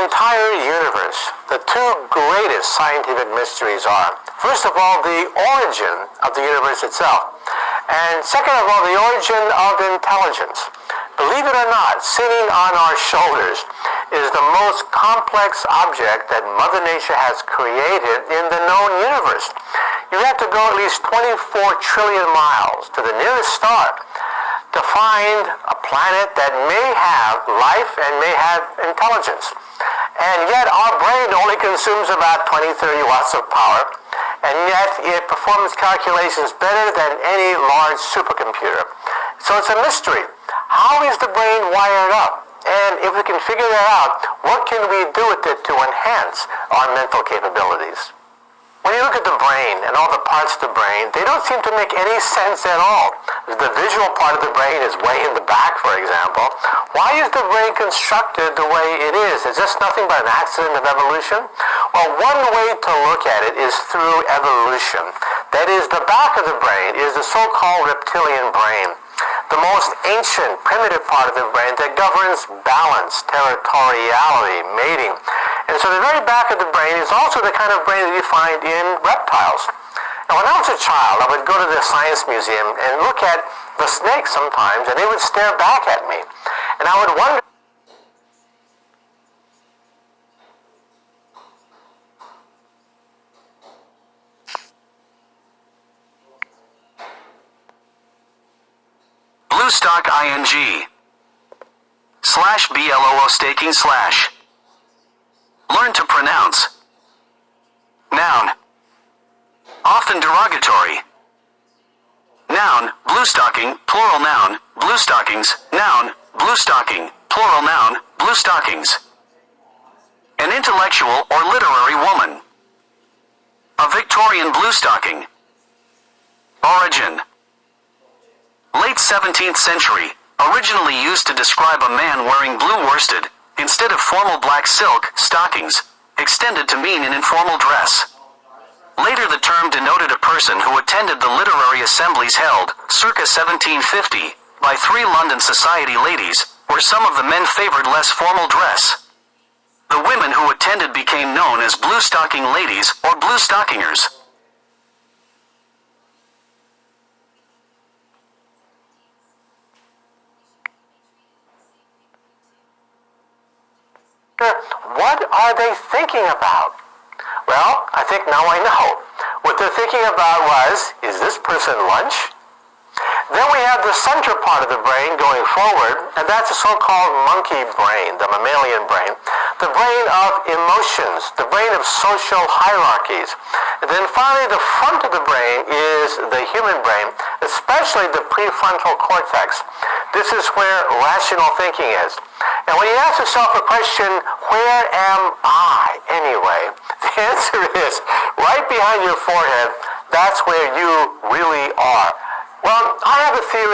entire universe, the two greatest scientific mysteries are, first of all, the origin of the universe itself, and second of all, the origin of intelligence. Believe it or not, sitting on our shoulders is the most complex object that Mother Nature has created in the known universe. You have to go at least 24 trillion miles to the nearest star to find a planet that may have life and may have intelligence. And yet our brain only consumes about 20-30 watts of power, and yet it performs calculations better than any large supercomputer. So it's a mystery. How is the brain wired up? And if we can figure that out, what can we do with it to enhance our mental capabilities? When you look at the brain and all the parts of the brain, they don't seem to make any sense at all. The visual part of the brain is way in the back, for example. Why is the brain constructed the way it is? Is this nothing but an accident of evolution? Well, one way to look at it is through evolution. That is, the back of the brain is the so-called reptilian brain, the most ancient, primitive part of the brain that governs balance, territoriality, mating. And so the very back of the brain is also the kind of brain that you find in reptiles. Now, when I was a child, I would go to the science museum and look at the snakes sometimes, and they would stare back at me. And I would wonder, bluestockings/BLOO/. Learn to pronounce. Noun. Often derogatory. Noun, bluestocking, plural noun, bluestockings, noun, bluestocking, plural noun, bluestockings. An intellectual or literary woman. A Victorian bluestocking. Origin. Late 17th century, originally used to describe a man wearing blue worsted, instead of formal black silk stockings, extended to mean an informal dress. Later the term denoted a person who attended the literary assemblies held, circa 1750, by three London society ladies, where some of the men favored less formal dress. The women who attended became known as blue-stocking ladies or blue-stockingers. what are they thinking about? Well, I think now I know. What they're thinking about was, is this person lunch? Then we have the center part of the brain going forward, and that's the so-called monkey brain, the mammalian brain, the brain of emotions, the brain of social hierarchies. And then finally, the front of the brain is the human brain, especially the prefrontal cortex. This is where rational thinking is. And when you ask yourself a question, where am I anyway? The answer is right behind your forehead. That's where you really are. Well, I have a theory.